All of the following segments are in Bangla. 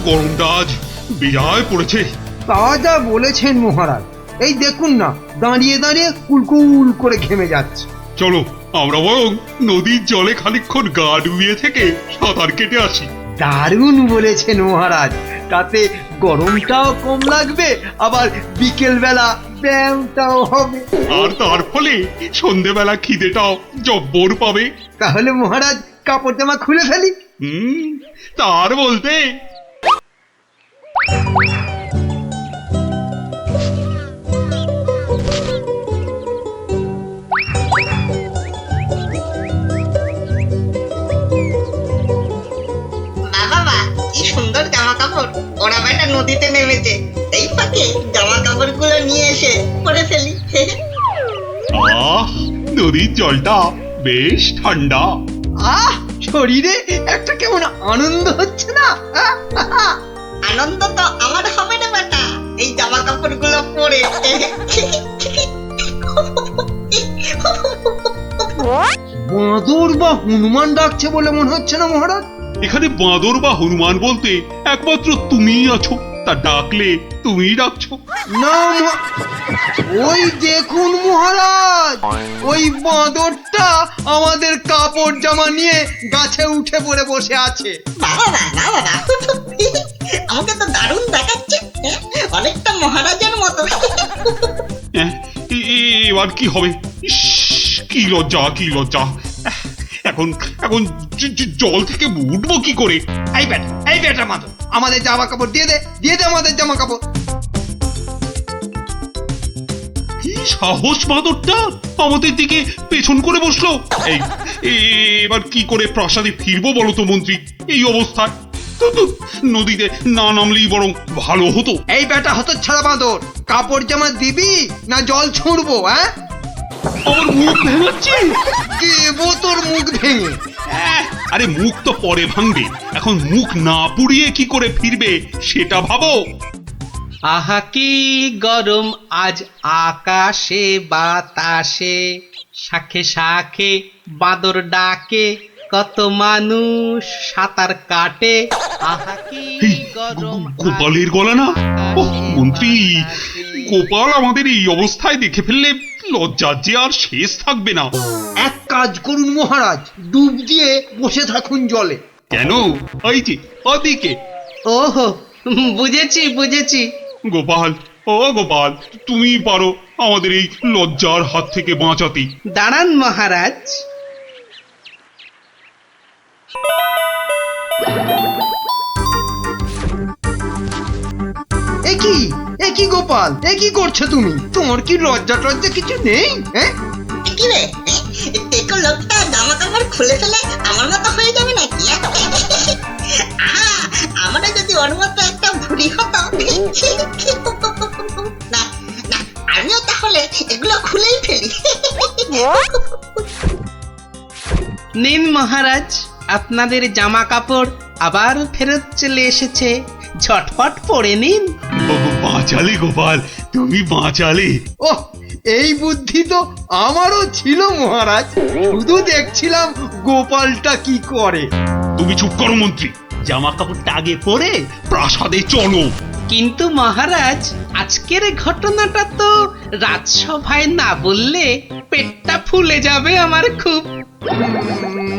গরমটা আজ বেজায় পড়েছে। তা যা বলেছেন মহারাজ, এই দেখুন না, দাঁড়িয়ে দাঁড়িয়ে কুলকুল করে ঘেমে যাচ্ছে। চলো আমরা বরং নদীর জলে খানিকক্ষণ গা ডুবিয়ে থেকে সাঁতার কেটে আসি। দারুণ বলেছেন মহারাজ, তাতে গরমটাও কম লাগবে, আবার বিকেল বেলা ব্যায়ামটাও হবে। আর তার ফলে সন্ধেবেলা খিদেটাও জব্বর পাবে। তাহলে মহারাজ কাপড় জামা খুলে ফেলি। তার বলতে সুন্দর জামা কাপড়, ওরা বেটা নদীতে নেমেছে, এই ফাঁকে জামা কাপড় গুলো নিয়ে এসে পরে ফেলি। নদীর জলটা বেশ ঠান্ডা। শরীরে একটা কেমন আনন্দ হচ্ছে না? আনন্দ তো আমার হবে না বেটা, এই জামা কাপড় গুলো পরে। বাঁদর বা হনুমান ডাকছে বলে মনে হচ্ছে না মহারাজ? এখানে বাঁদর বা হনুমান বলতে একমাত্র তুমিই আছো, তা ডাকলে তুমিই ডাকছো। না, ওই দেখুন মহারাজ, ওই বাঁদরটা আমাদের কাপড় জামা নিয়ে গাছে উঠে পড়ে বসে আছে। আমাকে তো দারুণ দেখাচ্ছে, অনেকটা মহারাজের মতো। এবার কি হবে? কি লজ্জা, কি লজ্জা! এখন এখন জল থেকে উঠবো কি করে? এই বেটা মাতো, আমাদের জামা কাপড় দিয়ে দে, দিয়ে দে আমাদের জামা কাপড়। কি সাহস বাঁদরটা আমাদের দিকে পেছন করে বসলো! এবার কি করে প্রাসাদে ফিরবো বলো তো মন্ত্রী, এই অবস্থায়? নদীতে না নামলেই বরং ভালো হতো। এই বেটা হতচ্ছাড়া বাঁদর, কাপড় জামা দিবি না জল ছুঁড়বো? আমার মুখ ভেঙাচ্ছে। দেবো তোর মুখ ভেঙে? আরে মুখ তো পরে ভাঙবে, এখন মুখ না পুড়িয়ে কি করে ফিরবে সেটা ভাবো। আহা কি গরম আজ আকাশে বাতাসে, শাখে শাখে বাঁদর ডাকে, কত মানুষ সাঁতার কাটে। আহা কি গরম। গোপালের গলা না? মন্ত্রী, গোপাল আমাদের এই অবস্থায় দেখে ফেললে লজ্জার যে আর শেষ থাকবে না। এক কাজ করুন মহারাজ, ডুব দিয়ে বসে থাকুন জলে। কেন? ওই যে ওদিকে। ওহো, বুঝেছি বুঝেছি। গোপাল, ও গোপাল, তুমি পারো আমাদের এই লজ্জার হাত থেকে বাঁচাতে। দাঁড়ান মহারাজ। একই গোপাল, একই করছো তুমি? তোমার কি লজ্জা টজ্জা কিছু নেই? কি রে, টেকো লোকটা জামা কাপড় খুলে ফেলে আমার মতো হয়ে যাবে নাকি? আমরা যদি ওর মতো একটা ভুড়ি হতো, না না, আমিও তাহলে এগুলো খুলেই ফেলি। নিন মহারাজ, আপনাদের জামা কাপড় আবার ফেরত চলে এসেছে, ঝটপট পরে নিন। বাঁচালে গোপাল, তুমি বাঁচালে। ওহ, এই বুদ্ধি তো আমারও ছিল মহারাজ, শুধু দেখছিলাম গোপালটা কি করে। তুমি চুপ করো মন্ত্রী, জামা কাপড়টা আগে পরে প্রাসাদে চলো। কিন্তু মহারাজ, আজকের ঘটনাটা তো রাজসভায় না বললে পেটটা ফুলে যাবে আমার খুব।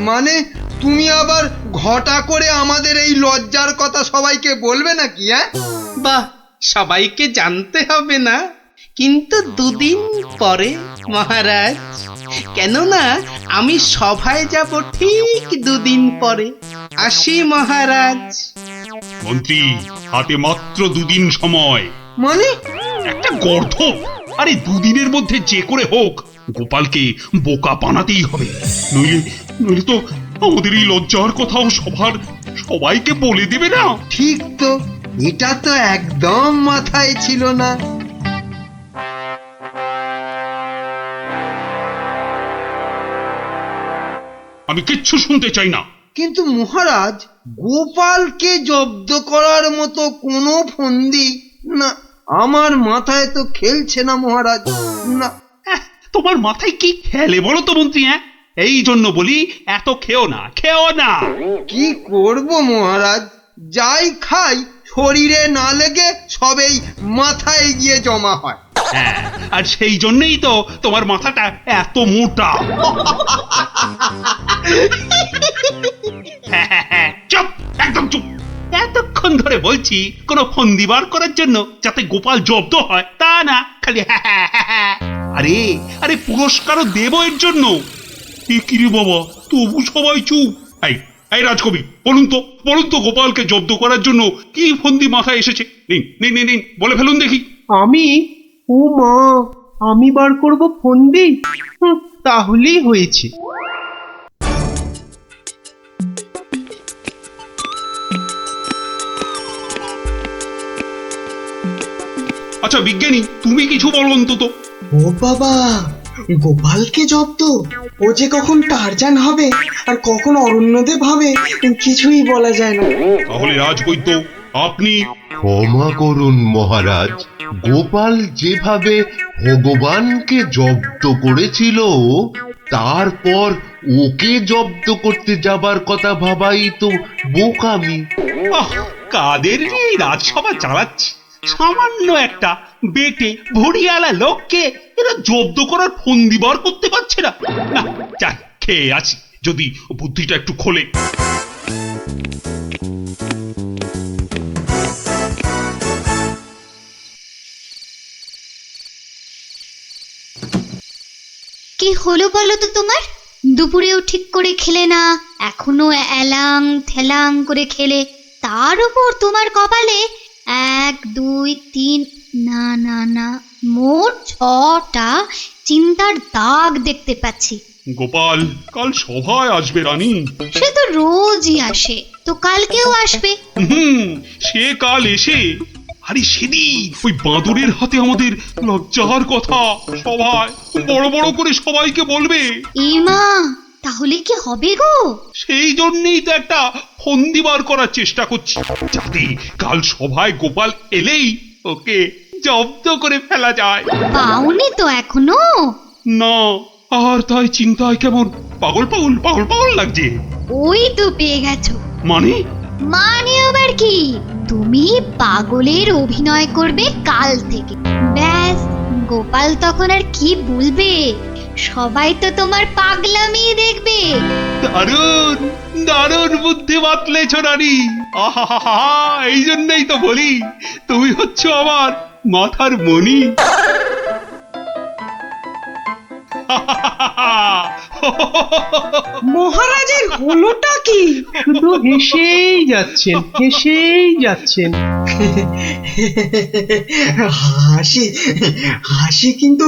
মানে তুমি আবার ঘটা করে আমাদের এই লজ্জার কথা সবাইকে বলবে নাকি? বাহ, সবাইকে জানতে হবে না, কিন্তু দুদিন পরে মহারাজ। কেননা আমি সভায় যাব ঠিক দুদিন পরে। আসি মহারাজ। মন্ত্রী, হাতে মাত্র দুদিন সময়। মানে? একটা গর্ধ! আরে দুদিনের মধ্যে যে করে হোক গোপালকে বোকা বানাতেই হবে, নইলে নইলে তো আমাদের এই লজ্জার কথাও সবাইকে বলে দেবে না। ঠিক তো, এটা তো একদম মাথায় ছিল না। আমি কিচ্ছু শুনতে চাই না। কিন্তু মহারাজ, গোপালকে জব্দ করার মতো কোনো ফন্দি না, আমার মাথায় তো খেলছে না মহারাজ। না। তোমার মাথায় কি খেলে বলো তো মন্ত্রী? এই জন্য বলি এত খেও না, খেও না। কি করব মহারাজ, যাই খাই শরীরে না লেগে সবেই মাথায় গিয়ে জমা হয়। হ্যাঁ, আর সেই জন্যই তো তোমার মাথাটা এত মোটা। চুপ, একদম চুপ। এতক্ষণ ধরে বলছি কোনো ফন্দি বার করার জন্য যাতে গোপাল জব্দ হয়, তা না খালি আরে আরে পুরস্কারও দেব এর জন্য। এ কি রে বাবা, তবু সবাই চুপ। এই রাজকবি, বলুন তো গোপালকে জব্দ করার জন্য কি ফন্দি মাথায় এসেছে? নিন নিন নিন নিন, বলে ফেলুন দেখি। আমি, ও মা, আমি বার করব ফন্দি? তাহলেই হয়েছে। আচ্ছা বিজ্ঞানী, তুমি কিছু বলো অন্তত। ও বাবা, গোপালকে জব্দ? ও যে কখন টারজান হবে আর কখন অরণ্যদেব হবে কিছুই বলা যায় না। তাহলে রাজবৈদ্য, আপনি। ক্ষমা করুন মহারাজ, গোপাল যেভাবে ভগবানকে জব্দ করেছিল তারপর ওকে জব্দ করতে যাবার কথা ভাবাই তো বোকামি। কাদের এই রাজসভা চালাচ্ছে, সামান্য একটা বেটে ভড়িয়ালা লোককে এরা জব্দ করার ফন্দি বার করতে পারছে না। না, যাক, খেয়ে আছি, যদি বুদ্ধিটা একটু খোলে। কি হলো বলো তো তোমার? দুপুরেও ঠিক করে খেলে না, এখনো এলাং থেলাং করে খেলে, তার উপর তোমার কপালে 1 2 3 না না না মোট 6টা চিন্তার দাগ দেখতে পাচ্ছি। গোপাল কাল সভায় আসবে রানী। সে তো রোজই আসে, তো কালকেও আসবে। সে কাল এসে, আরে সেদিন ওই বাঁদরের হাতে আমাদের লজ্জার কথা সভায় বড় বড় করে সবাইকে বলবে। ইমা, তাহলে কি হবে গো? সেই জন্যই তো একটা ফন্দি বার করার চেষ্টা করছি, যাতে কাল সভায় গোপাল এলেই ওকে জব্দ করে ফেলা যায়। পাওনি তো এখনো? না, আর তাই চিন্তায় কেমন পাগল পাগল পাগল পাগল লাগছে। ওই তো পেয়ে গেছো। মানে আবার কি, তুমি পাগলের অভিনয় করবে কাল থেকে। ব্যাস, গোপাল তখন আর কি বলবে, সবাই তো তোমার পাগলামি দেখবে। দারুণ দারুণ বুদ্ধি বাতলেছ রানী। আহা, এই জন্যই তো বলি তুমি হচ্ছ আমার মাথার মণি। মহারাজের হলোটা কি? শুধু হেসেই যাচ্ছেন। হাসি হাসি কিন্তু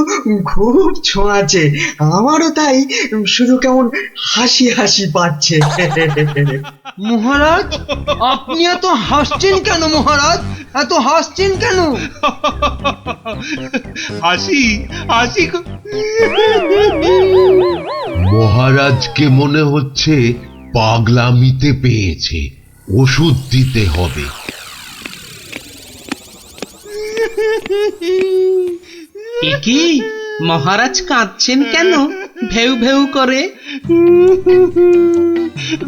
খুব ছোঁয়াছে, আমারও তাই শুধু কেমন হাসি হাসি পাচ্ছে। মহারাজ, আপনি এত হাসছেন কেন? মহারাজ, এত হাসছেন কেন? হাসি হাসি মহারাজকে মনে হচ্ছে পাগলামিতে পেয়েছে, ওষুধ দিতে হবে। এ কি, মহারাজ কাঁদছেন কেন? ভেউ ভেউ করে।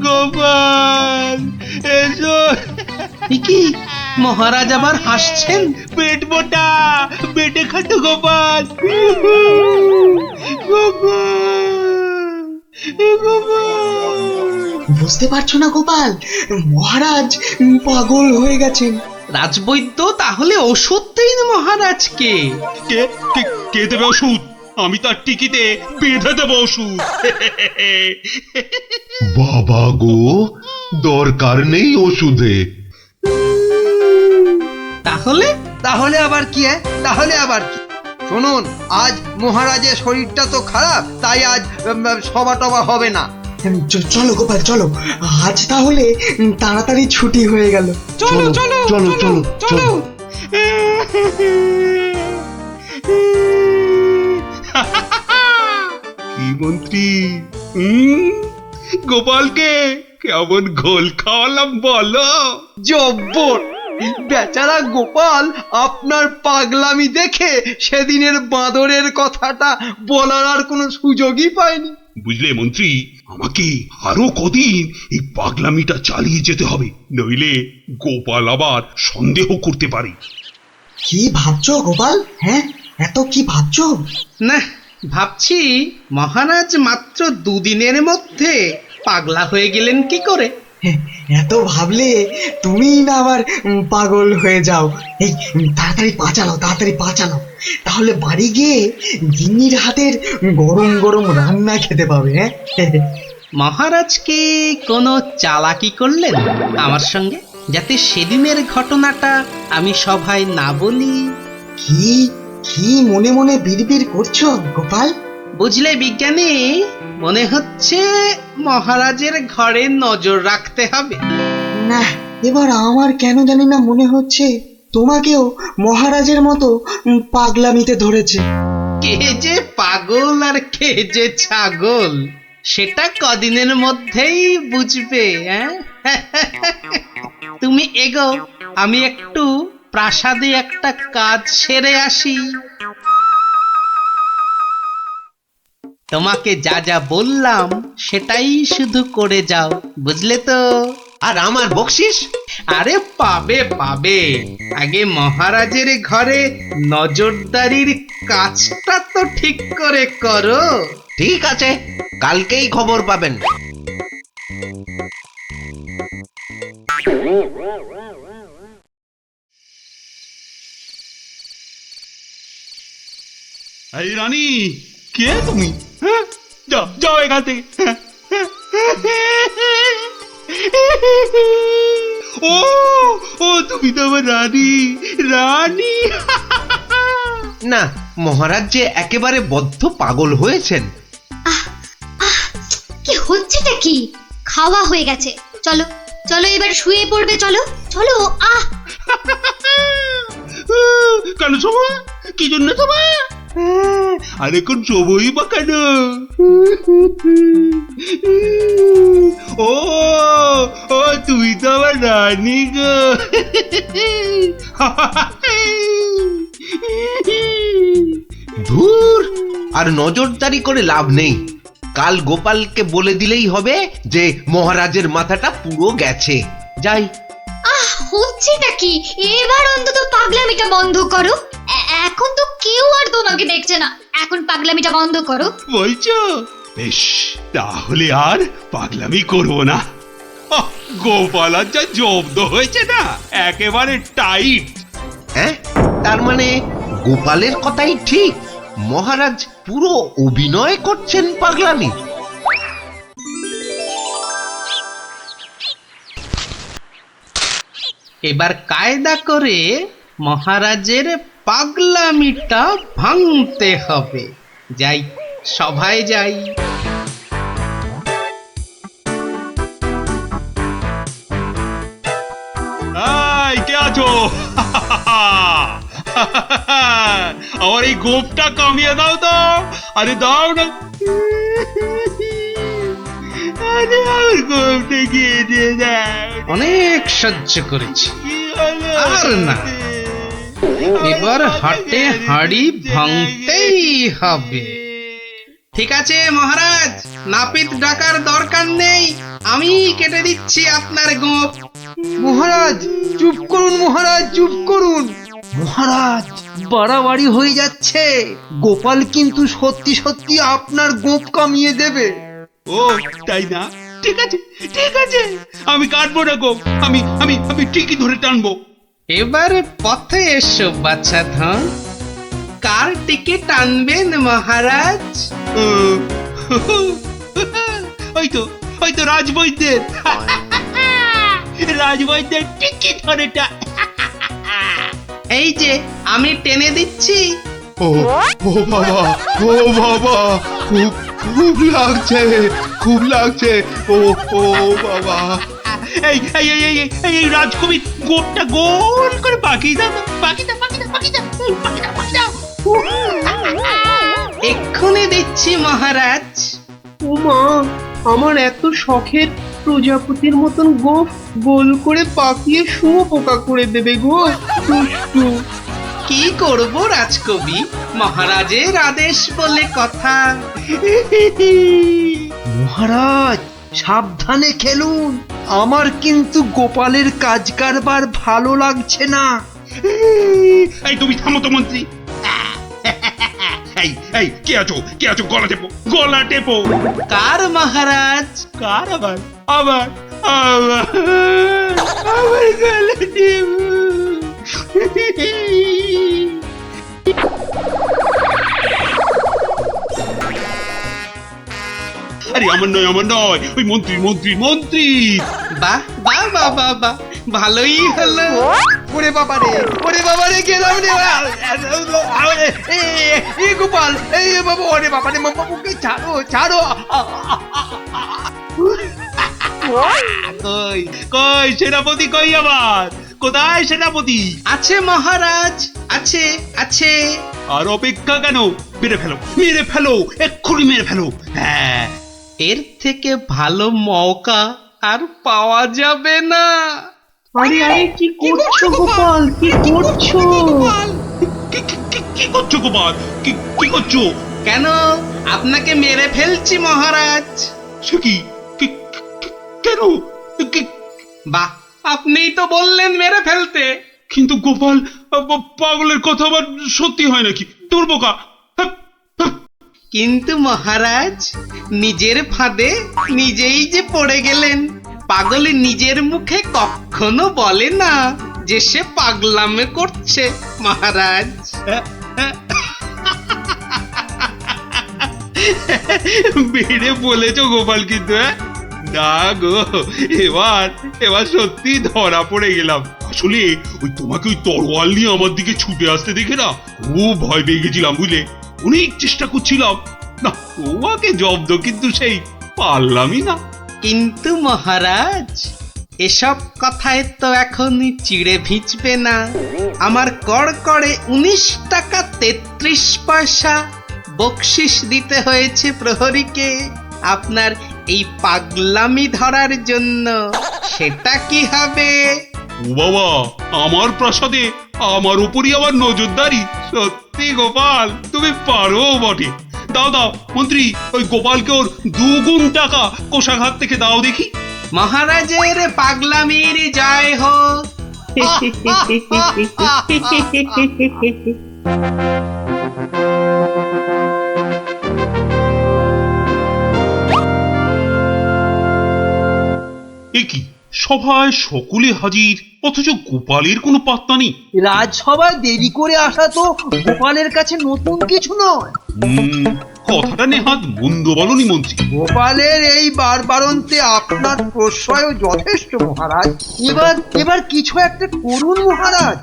গোপাল এসো। এ কি, মহারাজ আবার হাসছেন? পেট মোটা, পেটে খাটো গোপাল। বুঝতে পারছো না গোপাল, মহারাজ পাগল হয়ে গেছেন। রাজবৈদ্য, তাহলে ওষুধ দিন মহারাজকে। কে কে কে দেবে ওষুধ? আমি তার টিকিতে বেঁধে দেবো ওষুধ। বাবা গো, দরকার নেই ওষুধে। তাহলে আবার কি? তাহলে আবার কি? শুনুন, আজ মহারাজের শরীরটা তো খারাপ, তাই আজ সভা টভা হবে না। চলো গোপাল, চলো আজ তাহলে তাড়াতাড়ি ছুটি হয়ে গেল। চলো চলো চলো চলো চলো। কি মন্ত্রী, গোপালকে কেমন ঘোল খাওয়ালাম বলো? জব্বর! বেচারা গোপাল আপনার পাগলামি দেখে সেদিনের বাঁদরের কথাটা বলার আর কোনো সুযোগই পায়নি। বুঝলে মন্ত্রী, আমাকে আরো কদিন এই পাগলামিটা চালিয়ে যেতে হবে, নইলে গোপাল আবার সন্দেহ করতে পারে। কি ভাবছো গোপাল? হ্যাঁ, এত কি ভাবছো? না, ভাবছি মহারাজ মাত্র দুদিনের মধ্যে পাগলা হয়ে গেলেন কি করে। এত ভাবলে তুমি না আবার পাগল হয়ে যাও। এই তাড়াতাড়ি পা চালাও, তাহলে বাড়ি গিয়ে গিন্নির হাতের গরম গরম রান্না খেতে পাবে। হ্যাঁ, মহারাজ কি কোনো চালাকি করলেন আমার সঙ্গে, যাতে সেদিনের ঘটনাটা আমি সভায় না বলি? কি কি মনে মনে বিড়বিড় করছো গোপাল? বুঝলে বিজ্ঞানী, মনে হচ্ছে মহারাজের ঘরে নজর রাখতে হবে। না, এবার আমার কেন জানি না মনে হচ্ছে তোমাকেও মহারাজের মতো পাগলামিতে ধরেছে। কে যে পাগল আর কে যে ছাগল, সেটা কদিনের মধ্যেই বুঝবে। তুমি এগো, আমি একটু প্রাসাদে একটা কাজ সেরে আসি। তোমাকে যা যা বললাম সেটাই শুধু করে যাও, বুঝলে তো? আর আমার বকশিস? আরে পাবে পাবে, আগে মহারাজের ঘরে নজরদারির কাজটা তো ঠিক করে করো। ঠিক আছে, কালকেই খবর পাবেন। এই রানী, কে তুমি? হ্যাঁ, যাও যাও এখান থেকে। ও ও তুমি তো আমার রানী, রানী। না, মহারাজ যে একেবারে বদ্ধ পাগল হয়েছেন। কি হচ্ছেটা কি? খাওয়া হয়ে গেছে, চলো চলো এবার শুয়ে পড়বে, চলো চলো। কেন শোভা? কি জন্য শোভা? আর এখন শোভই বা কেন? ও ও তুমি তো আমার রানী গো। ধুর, আর নজরদারি করে লাভ নেই। কাল গোপালকে বলে দিলেই হবে যে মহারাজের মাথাটা পুরো গেছে। যাই। হচ্ছেটা কি? এবার অন্তত পাগলামিটা বন্ধ করো। এখন তো কেউ আর তোমাকে দেখছে না, এখন পাগলামিটা বন্ধ করো। বলছো? বেশ, তাহলে আর পাগলামি করবো না। গোপাল আর যা জব্দ হয়েছে না, একেবারে টাইট। হ্যাঁ, তার মানে গোপালের কথাই ঠিক, মহারাজ পুরো অভিনয় করছেন পাগলামি। এবার কায়দা করে মহারাজের পাগলামিটা ভাঙতে হবে। যাই, সভায় যাই। এই, কে আছো? আমার এই গোপটা কামিয়ে দাও তো। আরে দাও না। আরে আমার গোপটা গিয়ে দিয়ে দাও। অনেক সহ্য করেছি, আর না। এবার হাটে হাড়ি ভাঙতেই হবে। ঠিক আছে মহারাজ, নাপিত ডাকার দরকার নেই, আমি কেটে দিচ্ছি আপনার গোঁফ। মহারাজ চুপ করুন, মহারাজ চুপ করুন। মহারাজ, বাড়াবাড়ি হয়ে যাচ্ছে। গোপাল কিন্তু সত্যি সত্যি আপনার গোঁফ কামিয়ে দেবে। ও তাই না? ঠিক আছে ঠিক আছে, আমি কাটবো না গো, আমি আমি আমি ঠিকই ধরে টানবো। এবার পথে এসো বাচ্চা ধন, কার টিকিট টানবেন মহারাজ? ওই তো রাজবৈদ্যের। রাজবৈদ্যের টিকিট ধরে এই যে আমি টেনে দিচ্ছি। ও ও বাবা, ও বাবা, খুব খুব লাগছে, খুব লাগছে। ও ও বাবা। এই এই এই এই এই এই রাজকবির গোপটা গোল করে বাকি দাও, বাকি দাও, বাকি দাও, বাকি দাও, বাকি দাও, বাকি দাও। এক্ষুনি দিচ্ছি মহারাজ। ও মা, আমার এত শখের প্রজাপতির মতন গোঁফ গোল করে পাকিয়ে শুয়োপোকা করে দেবে গো, দুষ্টু। কি করব রাজকবি, মহারাজের আদেশ বলে কথা। মহারাজ সাবধানে খেলুন, আমার কিন্তু গোপালের কাজ কারবার ভালো লাগছে না। এই তুমি থামো তো মন্ত্রী। এই এই কে আছো গলা টেপো গলা টেপো। কার মহারাজ? কার আবার আবার আবার আবার গলা টেপো। আরে আমার নয় ওই মন্ত্রী। বাহ বাহ বাহ বাহ বাহ, ভালোই হলো। ওরে বাবা রে গেলাম রে। এই গোপাল, এই বাবা, ওরে বাবা রে, বাবুকে ছাড়ো। কই সেনাপতি কই আবার? কোথায় সেনাপতি? আছে মহারাজ, আছে। আর অপেক্ষা কেন? মেরে ফেলো এক্ষুনি মেরে ফেলো। হ্যাঁ, এর থেকে ভালো মৌকা আর পাওয়া যাবে না। আরে কি করছো গোপাল, কি করছো? কি করছো গোপাল? কি করছো? কেন, আপনাকে মেরে ফেলছি মহারাজ। সে কি? কেন? বাহ, আপনিই তো বললেন মেরে ফেলতে। কিন্তু গোপাল, পাগলের কথা আবার সত্যি হয় নাকি? তোর বোকা। কিন্তু মহারাজ, নিজের ফাঁদে নিজেই যে পড়ে গেলেন। পাগল নিজের মুখে কখনো বলে না যে সে পাগলামে করছে মহারাজ। বেড়ে বলেছো গোপাল, কিন্তু না গো, এবার সত্যি ধরা পড়ে গেলাম। আসলে ওই তোমাকে ওই তরোয়াল নিয়ে আমার দিকে ছুটে আসতে দেখে না খুব ভয় পেয়ে গেছিলাম, বুঝলে? অনেক চেষ্টা করছিলাম না তোমাকে জব্দ, কিন্তু সেই পারলামই না। কিন্তু মহারাজ, এসব কথায় তো এখন চিড়ে ভিজবে না। আমার কড়কড়ে 19 টাকা 33 পয়সা বকশিস দিতে হয়েছে প্রহরীকে আপনার এই পাগলামি ধরার জন্য। সেটা কি হবে? ও বাবা, আমার প্রাসাদে আমার উপরই আবার নজরদারি? সত্যি গোপাল, তুমি পারো বটে। দাও মন্ত্রী, ওই গোপালকে ওর 2 গুণ টাকা কোষাঘাত থেকে দাও দেখি। মহারাজের পাগলামির জয় হোক। এ কি, সভায় সকলে হাজির, অথচ গোপালের কোনো পাত্তা নেই। রাজসভায় দেরি করে আসা তো গোপালের কাছে নতুন কিছু নয়। কথাটা নেহাত মন্দ বলনি মন্ত্রী। গোপালের এই বারবারন্তে আপনার প্রশ্রয় যথেষ্ট মহারাজ। এবার কিছু একটা করুন মহারাজ।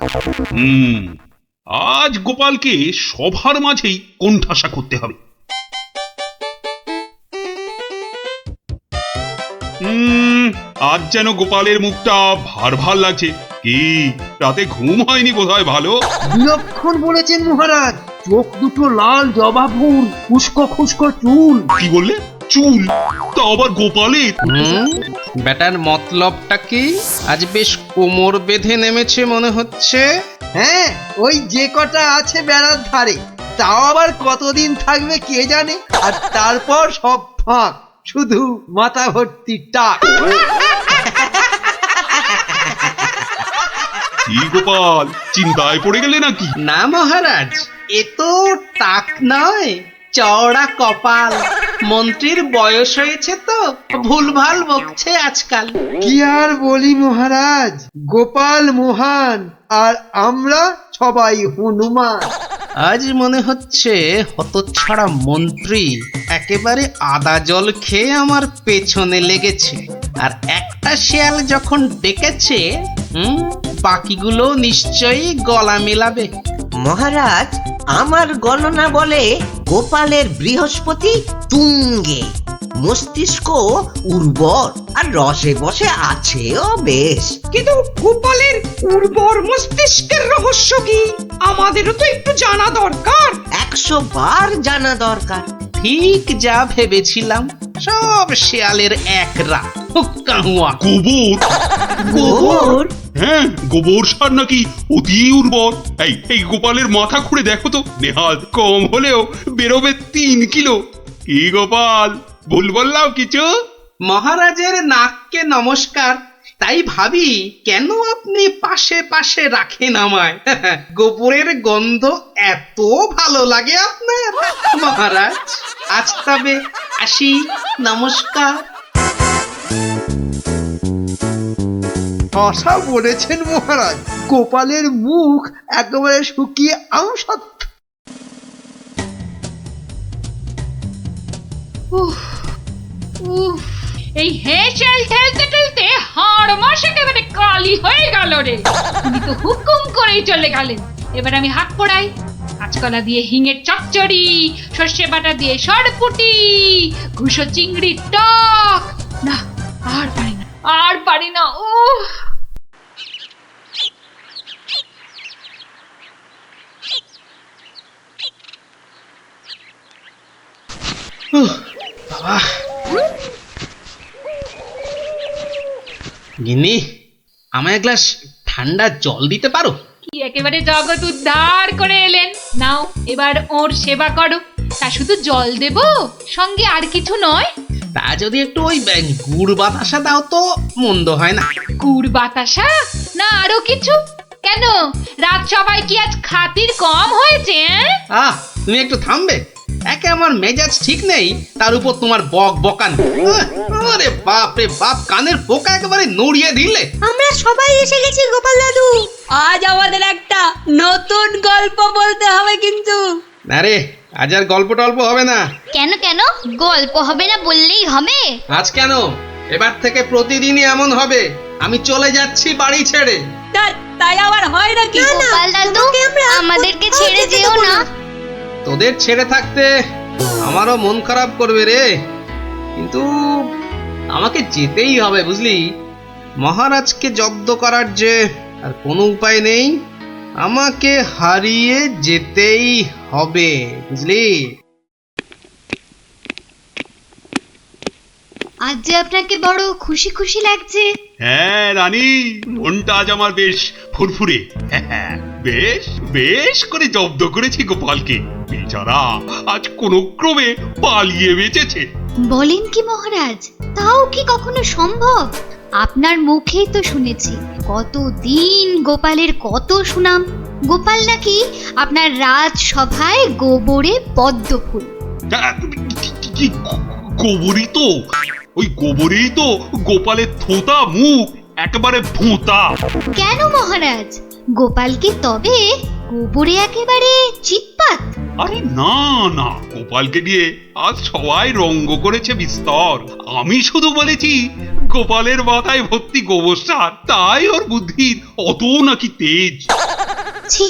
আজ গোপালকে সভার মাঝেই কোণঠাসা করতে হবে। আজ যেন গোপালের মুখটা ভার লাগছে। কি রাতে ঘুম হয়নি বোধহয় ভালো? বিলক্ষণ বলেছেন মহারাজ। চোখ দুটো লাল জবা ফুল, খুস্কো চুল। কি বললে? চুল? তা আবার গোপালের? বেটার মতলবটা কি? আজ বেশ কোমর বেঁধে নেমেছে মনে হচ্ছে। হ্যাঁ, ওই যে কটা আছে বেড়ার ধারে, তাও আবার কতদিন থাকবে কে জানে। আর তারপর সব ফাঁক, শুধু মাথা ভর্তি টাক। কি গোপাল, চিন্তায় পড়ে গেলে নাকি? না মহারাজ, এ তো টাক নয়, চওড়া কপাল। মন্ত্রীর বয়স হয়েছে তো ভুলভাল বকছে আজকাল। কি আর বলি মহারাজ, গোপাল মহান আর আমরা সবাই হনুমান। আজ মনে হচ্ছে হতচ্ছাড়া মন্ত্রী একেবারে আদা জল খেয়ে আমার পেছনে লেগেছে। আর একটা শেয়াল যখন ডেকেছে, বাকিগুলো নিশ্চয়ই গলা মেলাবে। মহারাজ, আমার গণনা বলে গোপালের বৃহস্পতি তুঙ্গে, মস্তিষ্ক উর্বর আর রসে বসে আছেও বেশ। কিন্তু গোপালের উর্বর মস্তিষ্কের রহস্য কি? আমাদেরও তো একটু জানা দরকার। 100 বার জানা দরকার। ঠিক যা ভেবেছিলাম, সব শেয়ালের এক রাত। হুক্কা হুয়া। গোবর? গোবর? হ্যাঁ, গোবর সার নাকি অতি উর্বর। এই গোপালের মাথা খুঁড়ে দেখো তো, নেহাত কম হলেও বেরোবে 3 কিলো। কি গোপাল, ভুল বললাম কিছু? মহারাজের নাককে নমস্কার। তাই ভাবি কেন আপনি পাশে পাশে রাখেন আমায়। গোবরের গন্ধ এত ভালো লাগে আপনার মহারাজ। আজ তবে আসি, নমস্কার। ভাষা বলেছেন মহারাজ, গোপালের মুখ একেবারে শুকিয়ে আমসত্ব। এই হেসেল ঠেলতে ঠেলতে হাড় মাস একেবারে কালি হয়ে গেল রে। তুমি তো হুকুম করেই চলে গেলেন। এবার আমি হাত পোড়াই। কাঁচকলা দিয়ে হিঙের চচ্চড়ি, সর্ষে বাটা দিয়ে সরপুটি, ঘুষো চিংড়ির টক। না, আর পারি না, আর পারি না। বাবা, গিন্নি, আমায় এক গ্লাস ঠান্ডা জল দিতে পারো? কি একেবারে জগৎ উদ্ধার করে এলেন। নাও, এবার ওর সেবা করো। তা শুধু জল দেব, সঙ্গে আর কিছু নয়? তা যদি একটু ওই গুড় বাতাসা দাও তো মন্দ হয় না। গুড় বাতাসা না আরো কিছু? কেন, রাত সবাই কি আজ খাতির কম হয়েছে? তুমি একটু থামবে? একে আমার মেজাজ ঠিক নেই, তার উপর তোমার বক বকান। আরে বাপ রে বাপ, কানের পোকা একেবারে নড়িয়ে দিলে। আমরা সবাই এসে গেছি গোপাল দাদু। আজ আমাদের একটা নতুন গল্প বলতে হবে কিন্তু। আরে আজ আর গল্প টল্প হবে না। কেন কেন গল্প হবে না বললেই হবে? আজ কেন, এবার থেকে প্রতিদিনই এমন হবে। আমি চলে যাচ্ছি বাড়ি ছেড়ে। তাই আবার হয় নাকি? গোপাল দাদু, আমাদেরকে ছেড়ে যেও না। তোদের ছেড়ে থাকতে আমারও মন খারাপ করবে রে, কিন্তু আমাকে যেতেই হবে বুঝলি। মহারাজকে জব্দ করার যে আর কোনো উপায় নেই, আমাকে হারিয়ে যেতেই হবে বুঝলি। আজ যে আপনাকে বড় খুশি খুশি লাগছে। হ্যাঁ রানী, মনটা আজ আমার বেশ ফুরফুরে। বেশ বেশ করে জব্দ করেছি গোপালকে। বেচারা আজ কোনো ক্রমে পালিয়ে বেঁচেছে। বলেন কি মহারাজ, তাও কি কখনো সম্ভব? আপনার মুখেই তো শুনেছি কতদিন গোপালের কত সুনাম। গোপাল নাকি আপনার রাজসভায় গোবরে পদ্ম ফুল। গোবরই তো, ওই গোবরেই তো গোপালের থোতা মুখ একেবারে ভোঁতা। কেন মহারাজ, গোপাল কি তবে গোবরে একেবারে চিৎপাত? আরে না না, গোপালকে নিয়ে আজ সবাই রঙ্গ করেছে বিস্তর। আমি শুধু বলেছি গোপালের মাথায় ভর্তি গোবর সার, তাই ওর বুদ্ধির অত নাকি তেজ। ছি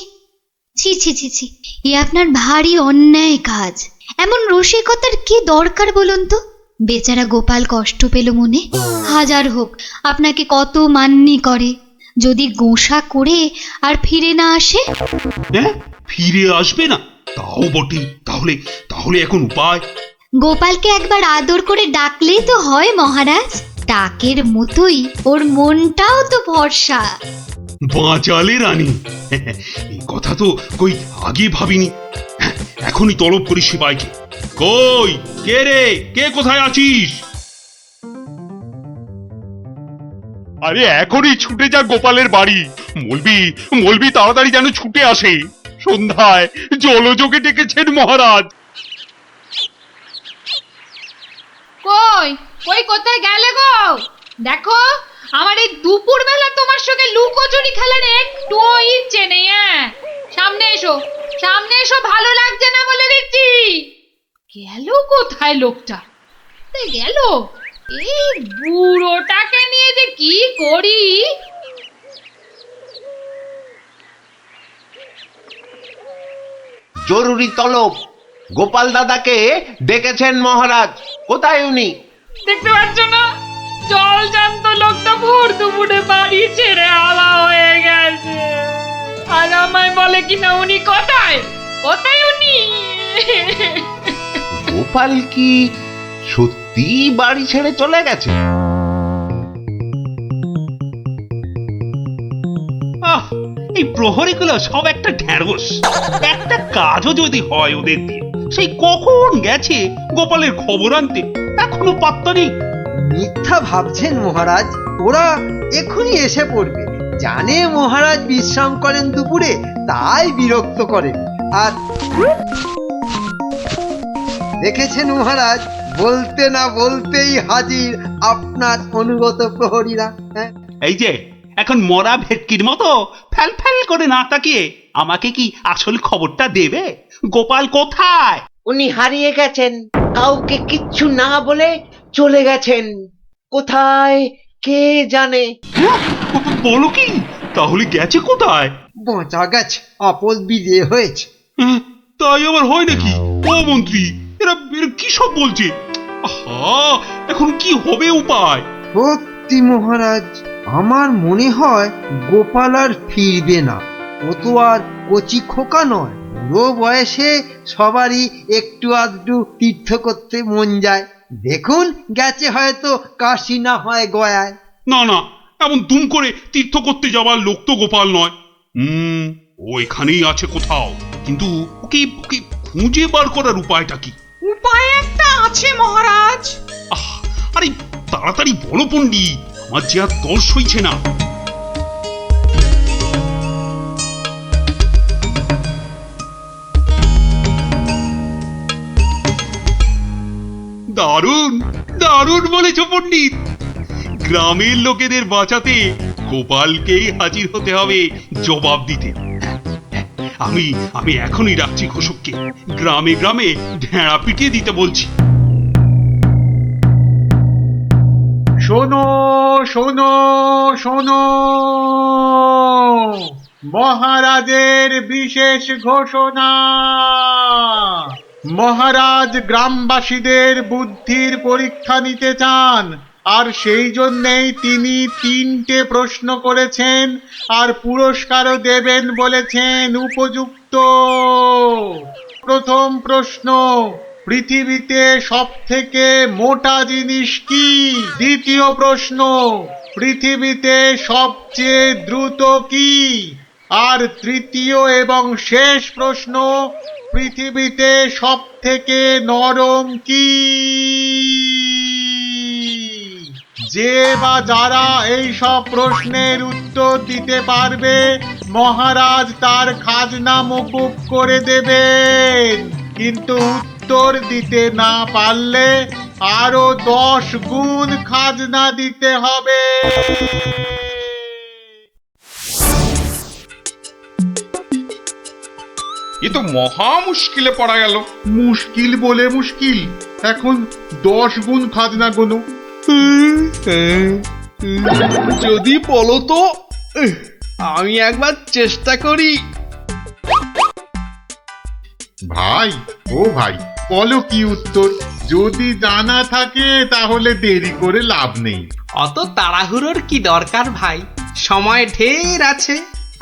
ছি ছি ছি ছি, এ আপনার ভারী অন্যায় কাজ। এমন রসিকতার কি দরকার বলুন তো? বেচারা গোপাল কষ্ট পেল মনে। হাজার হোক আপনাকে কত মান্যি করে, যদি গোসা করে আর ফিরে না আসে। হ্যাঁ, ফিরে আসবে না? তাও বটে। তাহলে তাহলে এখন উপায়? গোপালকে একবার আদর করে ডাকলেই তো হয় মহারাজ। ডাকের মতোই ওর মনটাও তো ভরসা। বাঁচালে রানী, এই কথা তো কই আগে ভাবিনি। এখনই তলব করি সিপাইকে। কই, কে রে, কে কোথায় আছিস? আরে এখনই ছুটে যা গোপালের বাড়ি। মলবি তাড়াতাড়ি যেন ছুটে আসে। সন্ধ্যায় জলযোগে ডেকেছেন মহারাজ। কই কই কোথায় গেলে গো? দেখো, আমার এই দুপুর বেলা তোমার সঙ্গে লুকোচুরি খেলার একটুও ইচ্ছে নেই। সামনে এসো, সামনে এসো, ভালো লাগছে না বলে দিচ্ছি। গেল কোথায় লোকটা? গেল, এই বুড়োটাকে নিয়ে যে কি করি। জরুরি তলব, গোপাল দাদাকে ডেকেছেন মহারাজ। কোথায় উনি? দেখতে পাচ্ছ না, জল জান্ত লোকটা ভোর দুপুরে বাড়ি ছেড়ে আলা হয়ে গেছে। আর আমায় বলে কিনা উনি কোথায়, কোথায় উনি? গোপাল কি সত্যি বাড়ি ছেড়ে চলে গেছে? এই প্রহরীগুলো সব একটা ঢ্যাঁড়স। একটা কাজও যদি হয় ওদের দিয়ে, সেই কখন গেছে গোপালের খবর আনতে, এখনো পাত্তা নেই। মিথ্যা ভাবছেন মহারাজ, ওরা এখনই এসে পড়বে। জানে মহারাজ বিশ্রাম করেন দুপুরে, তাই বিরক্ত করেন। আর দেখেছেন মহারাজ, বলতে না বলতেই হাজির আপনার অনুগত প্রহরীরা। হ্যাঁ, এই যে এখন মরা ভেটকির মতো ফ্যাল ফ্যাল করে না তাকিয়ে আমাকে কি আসল খবরটা দেবে? গোপাল কোথায়? উনি হারিয়ে গেছেন, কাউকে কিচ্ছু না বলে চলে গেছেন। কোথায় কে জানে। বলো কি? তাহলে গেছে কোথায়? বাঁচা গেছে, আপদ বিজে হয়েছে। তাই আবার হয় নাকি? ও মন্ত্রী, এরা কি সব বলছে? আহা, এখন কি হবে উপায়? সত্যি মহারাজ, আমার মনে হয় গোপাল আর ফিরবে না। ও তো আর কচি খোকা নয়, বুড়ো বয়সে সবারই একটু আধটু তীর্থ করতে মন যায়। দেখুন, গেছে হয়তো কাশি না হয় গয়ায়। না না, এমন দুম করে তীর্থ করতে যাওয়ার লোক তো গোপাল নয়। ও এখানেই আছে কোথাও, কিন্তু ওকে ওকে খুঁজে বার করার উপায়টা কি? উপায় একটা আছে মহারাজ। আরে তাড়াতাড়ি বলো পণ্ডিত, আমার যে আর তর সইছে না। দারুণ দারুণ বলেছ পণ্ডিত। গ্রামের লোকেদের বাঁচাতে গোপালকেই হাজির হতে হবে জবাব দিতে। আমি আমি এখনই ডাকছি ঘোষককে, গ্রামে গ্রামে ঢেঁড়া পিটিয়ে দিতে বলছি। শোনো শোনো শোনো, মহারাজের বিশেষ ঘোষণা। মহারাজ গ্রামবাসীদের বুদ্ধির পরীক্ষা নিতে চান, আর সেই জন্যেই তিনি 3টে প্রশ্ন করেছেন, আর পুরস্কারও দেবেন বলেছেন উপযুক্ত। প্রথম প্রশ্ন, পৃথিবীতে সবথেকে মোটা জিনিস কি? দ্বিতীয় প্রশ্ন, পৃথিবীতে সবচেয়ে দ্রুত কি? আর তৃতীয় এবং শেষ প্রশ্ন, পৃথিবীতে সবথেকে নরম কি? যে বা যারা এই সব প্রশ্নের উত্তর দিতে পারবে, মহারাজ তার খাজনা মকুব করে দেবেন। কিন্তু উত্তর দিতে না পারলে আরো 10 গুণ খাজনা দিতে হবে। এ তো মহা মুশকিলে পড়া গেল। মুশকিল বলে মুশকিল, এখন 10 গুণ খাজনা গোনো। যদি বলো তো, আমি একবার চেষ্টা করি। ভাই, ও ভাই, বলো কি উত্তর? যদি জানা থাকে তাহলে দেরি করে লাভ নেই। অত তাড়াহুড়োর কি দরকার ভাই, সময় ঢের আছে।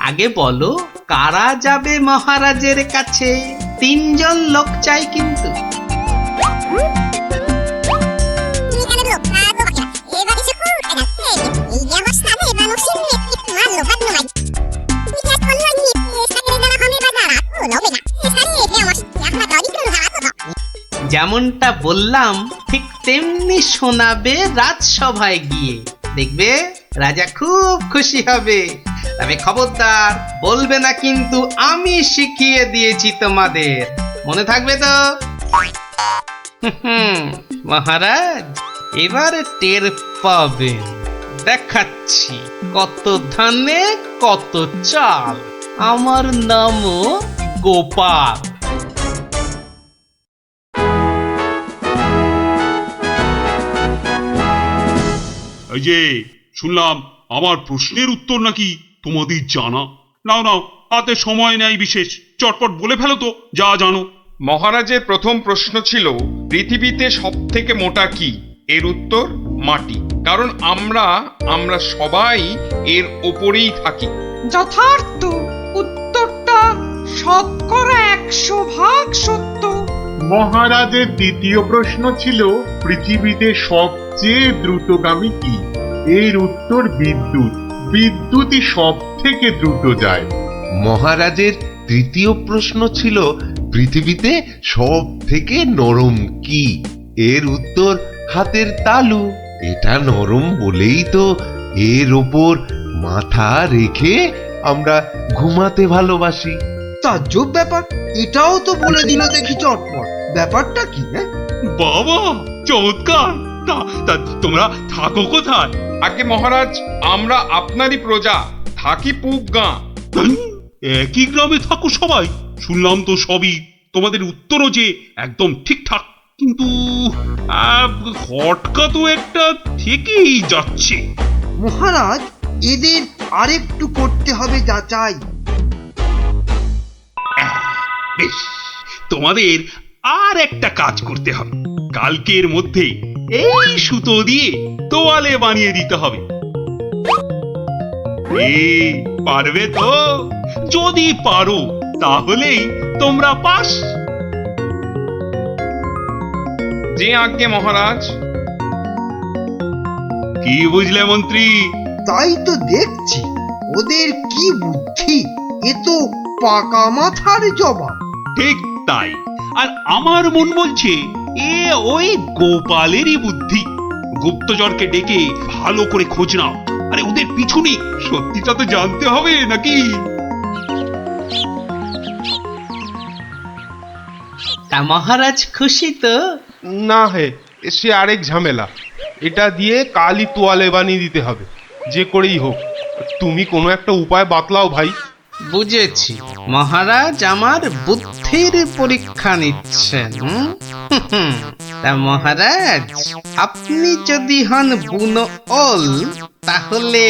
আগে বলো, কারা যাবে মহারাজের কাছে? 3 জন লোক চাই কিন্তু। যেমনটা বললাম ঠিক তেমনি শোনাবে রাজসভায় গিয়ে, দেখবে রাজা খুব খুশি হবে। তবে খবরদার বলবে না কিন্তু আমি শিখিয়ে দিয়েছি তোমাদের, মনে থাকবে তো? মহারাজ এবার টের পাবেন, দেখাচ্ছি কত ধানে কত চাল। আমার নামও গোপাল। এই যে শুনলাম আমার প্রশ্নের উত্তর নাকি তোমাদের জানা। নাও নাও, হাতে সময় নেই বিশেষ, চটপট বলে ফেলো তো যা জানো। মহারাজের প্রথম প্রশ্ন ছিল, পৃথিবীতে সব থেকে মোটা কি? এর উত্তর মাটি, কারণ আমরা সবাই এর ওপরেই থাকি। যথার্থ, উত্তরটা শতকরা 100% সত্য। মহারাজের দ্বিতীয় প্রশ্ন ছিল, পৃথিবীতে সবচেয়ে দ্রুতগামী কি? এর উত্তর বিদ্যুৎ। বিদ্যুৎই সব থেকে দ্রুত যায়। মহারাজের তৃতীয় প্রশ্ন ছিল পৃথিবীতে সব থেকে নরম কি? এর উত্তর হাতের তালু। এটা নরম বলেই তো এর ওপর মাথা রেখে আমরা ঘুমাতে ভালোবাসি। তাজ্জব ব্যাপার, এটাও তো বলে দিল দেখি চটপট। ব্যাপারটা কি? বাবা চমৎকার। তা তা তোমরা থাকো কোথায়? আগে মহারাজ, আমরা আপনারই প্রজা, থাকি পুব গাঁ। একই গ্রামে থাকো সবাই? শুনলাম তো সবই। তোমাদের উত্তরও যে একদম ঠিকঠাক, কিন্তু খটকা তো একটা থেকেই যাচ্ছে। মহারাজ, এদের আরেকটু করতে হবে যাচাই। বেশ, তোমাদের আর একটা কাজ করতে হবে। কালকের মধ্যে এই সুতো দিয়ে তোয়ালে বানিয়ে দিতে হবে। পারবে তো? যদি পারো তাহলেই তোমরা পাস। যে আজ্ঞে মহারাজ। কি বুঝলে মন্ত্রী? তাই তো দেখছি, ওদের কি বুদ্ধি! এ তো পাকা মাথার জবাব। ঠিক তাই। আর আমার মন বলছে এ ওই গোপালেরই বুদ্ধি। গুপ্তচরকে ডেকে ভালো করে খোঁজ নাও। আরে ওদের পিছনে সত্যিটা তো জানতে হবে নাকি? তা মহারাজ খুশি তো? না হে, সে আরেক ঝামেলা। এটা দিয়ে কালই তোয়ালে বানিয়ে দিতে হবে, যে করেই হোক। তুমি কোনো একটা উপায় বাতলাও ভাই। বুঝেছি, মহারাজ আমার বুদ্ধির পরীক্ষা নিচ্ছেন। তা মহারাজ, আপনি যদি হন বুনো ওল, তাহলে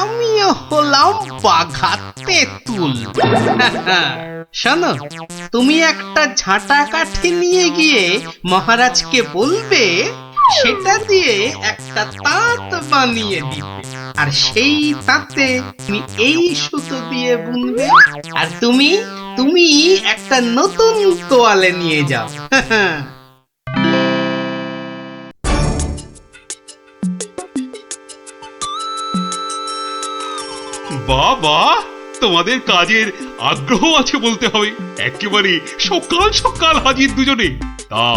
আমিও হলাম বাঘা তেঁতুল। শোনো, তুমি একটা ঝাঁটা কাঠি নিয়ে গিয়ে মহারাজকে বলবে সেটা দিয়ে একটা তাঁত বানিয়ে দিতে, আর সেই তাঁতে তুমি এই সুতো দিয়ে বুনবে, আর তুমি একটা নতুন তোয়ালে নিয়ে যাও। বাবা, তোমাদের কাজের আগ্রহ আছে বলতে হবে। একেবারে সকাল সকাল হাজির দুজনে। তা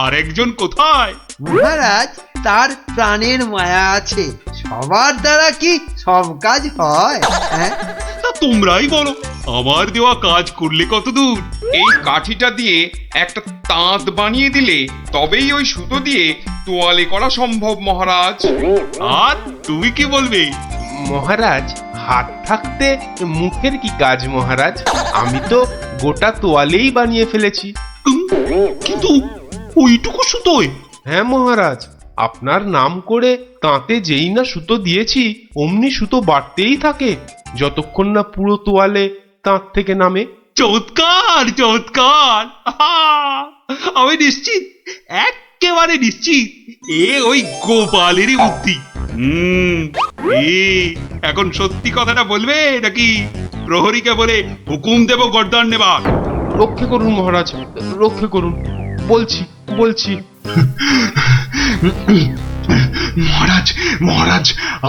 আর একজন কোথায়? মহারাজ, তার প্রাণের মায়া আছে। সবার দ্বারা কি সব কাজ হয়? তা তোমরাই বলো, আমার দেওয়া কাজ করলে কতদূর? এই কাঠিটা দিয়ে একটা তাঁত বানিয়ে দিলে তবেই ওই সুতো দিয়ে তোয়ালে করা সম্ভব মহারাজ। আর তুমি কি বলবে? মহারাজ, হাত থাকতে মুখের কি কাজ মহারাজ? আমি তো গোটা তোয়ালেই বানিয়ে ফেলেছি। কিন্তু ওইটুকু সুতোয়? হ্যাঁ মহারাজ, আপনার নাম করে তাঁতে যেই না সুতো দিয়েছি অমনি সুতো বাড়তেই থাকে, যতক্ষণ না পুরো তোয়ালে তাঁত থেকে নামে। চমৎকার চমৎকার। আমি নিশ্চিত, একেবারে নিশ্চিত এ ওই গোপালেরই বুদ্ধি। এখন সত্যি কথাটা বলবে নাকি প্রহরীকে বলে হুকুম দেব গর্দান নেবার? রক্ষে করুন মহারাজ, রক্ষে করুন। বলছি বলছি। মহারাজ, মহারাজ,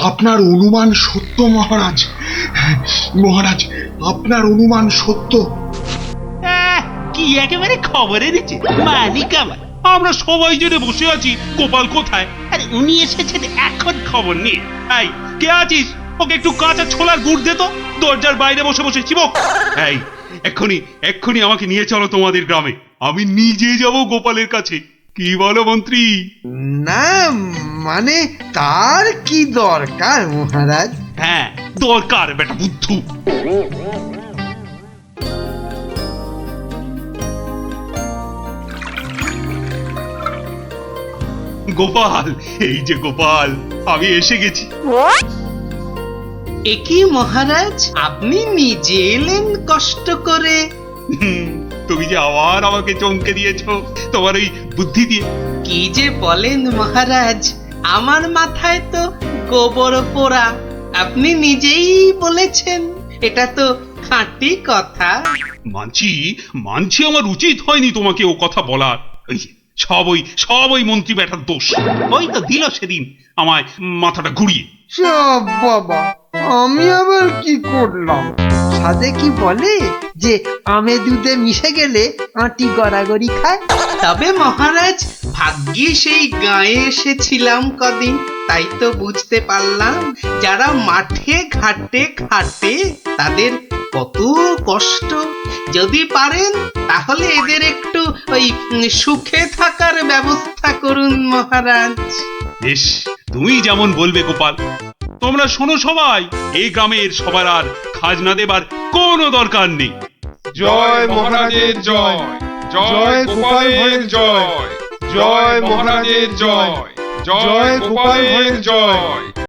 আপনার অনুমান সত্য মহারাজ। মহারাজ, আপনার অনুমান সত্য। কি একেবারে খবর এনেছে মালিক আমার। আমরা সবাই জেনে বসে আছি গোপাল কোথায়, আরে উনি এসেছেন এখন খবর নিয়ে। এই কে আছিস? ওকে একটু কাঁচা ছোলার গুড় দে তো। দরজার বাইরে বসে বসে চিবক। এই এক্ষুনি এক্ষুনি আমাকে নিয়ে চলো তোমাদের গ্রামে। আমি নিজে যাব গোপালের কাছে। কি বলো মন্ত্রী? না মানে, তার কি দরকার মহারাজ? হ্যাঁ দরকার বেটা বুদ্ধু। গোপাল, এই যে গোপাল, আমি এসে গেছি। একই মহারাজ, আপনি নিজে এলেন কষ্ট করে? তুমি যে আবার আমাকে চমকে দিয়েছো তোমার ওই বুদ্ধি দিয়ে। কি যে বলেন মহারাজ, আমার মাথায় তো গোবর পোড়া। আপনি নিজেই বলেছেন, এটা তো খাঁটি কথা। মানছি মানছি, আমার উচিত হয়নি তোমাকে ও কথা বলার। সব ওই মন্ত্রী বেটার দোষ। ওই তো দিল সেদিন আমায় মাথাটা ঘুরিয়ে। বাবা, আমি আবার কি করলাম? সাধে কি বলে যে আমে দুধে মিশে গেলে আঁটি গড়াগড়ি খায়? তবে মহারাজ ভাগ্যে সেই গায়ে এসেছিলাম কদিন, তাই তো বুঝতে পারলাম যারা মাঠে ঘাটে খাটে তাদের কত কষ্ট। যদি পারেন তাহলে এদের একটু ওই সুখে থাকার ব্যবস্থা করুন মহারাজ। বেশ, তুমি যেমন বলবে গোপাল। তোমরা শোনো সবাই, এই গ্রামের সবার আর খাজনা দেবার কোনো দরকার নেই। জয় মহারাজের জয়, জয় গোপাল ভাঁড়ের জয়, জয় মহারাজের জয়, জয় গোপাল ভাঁড়ের জয়।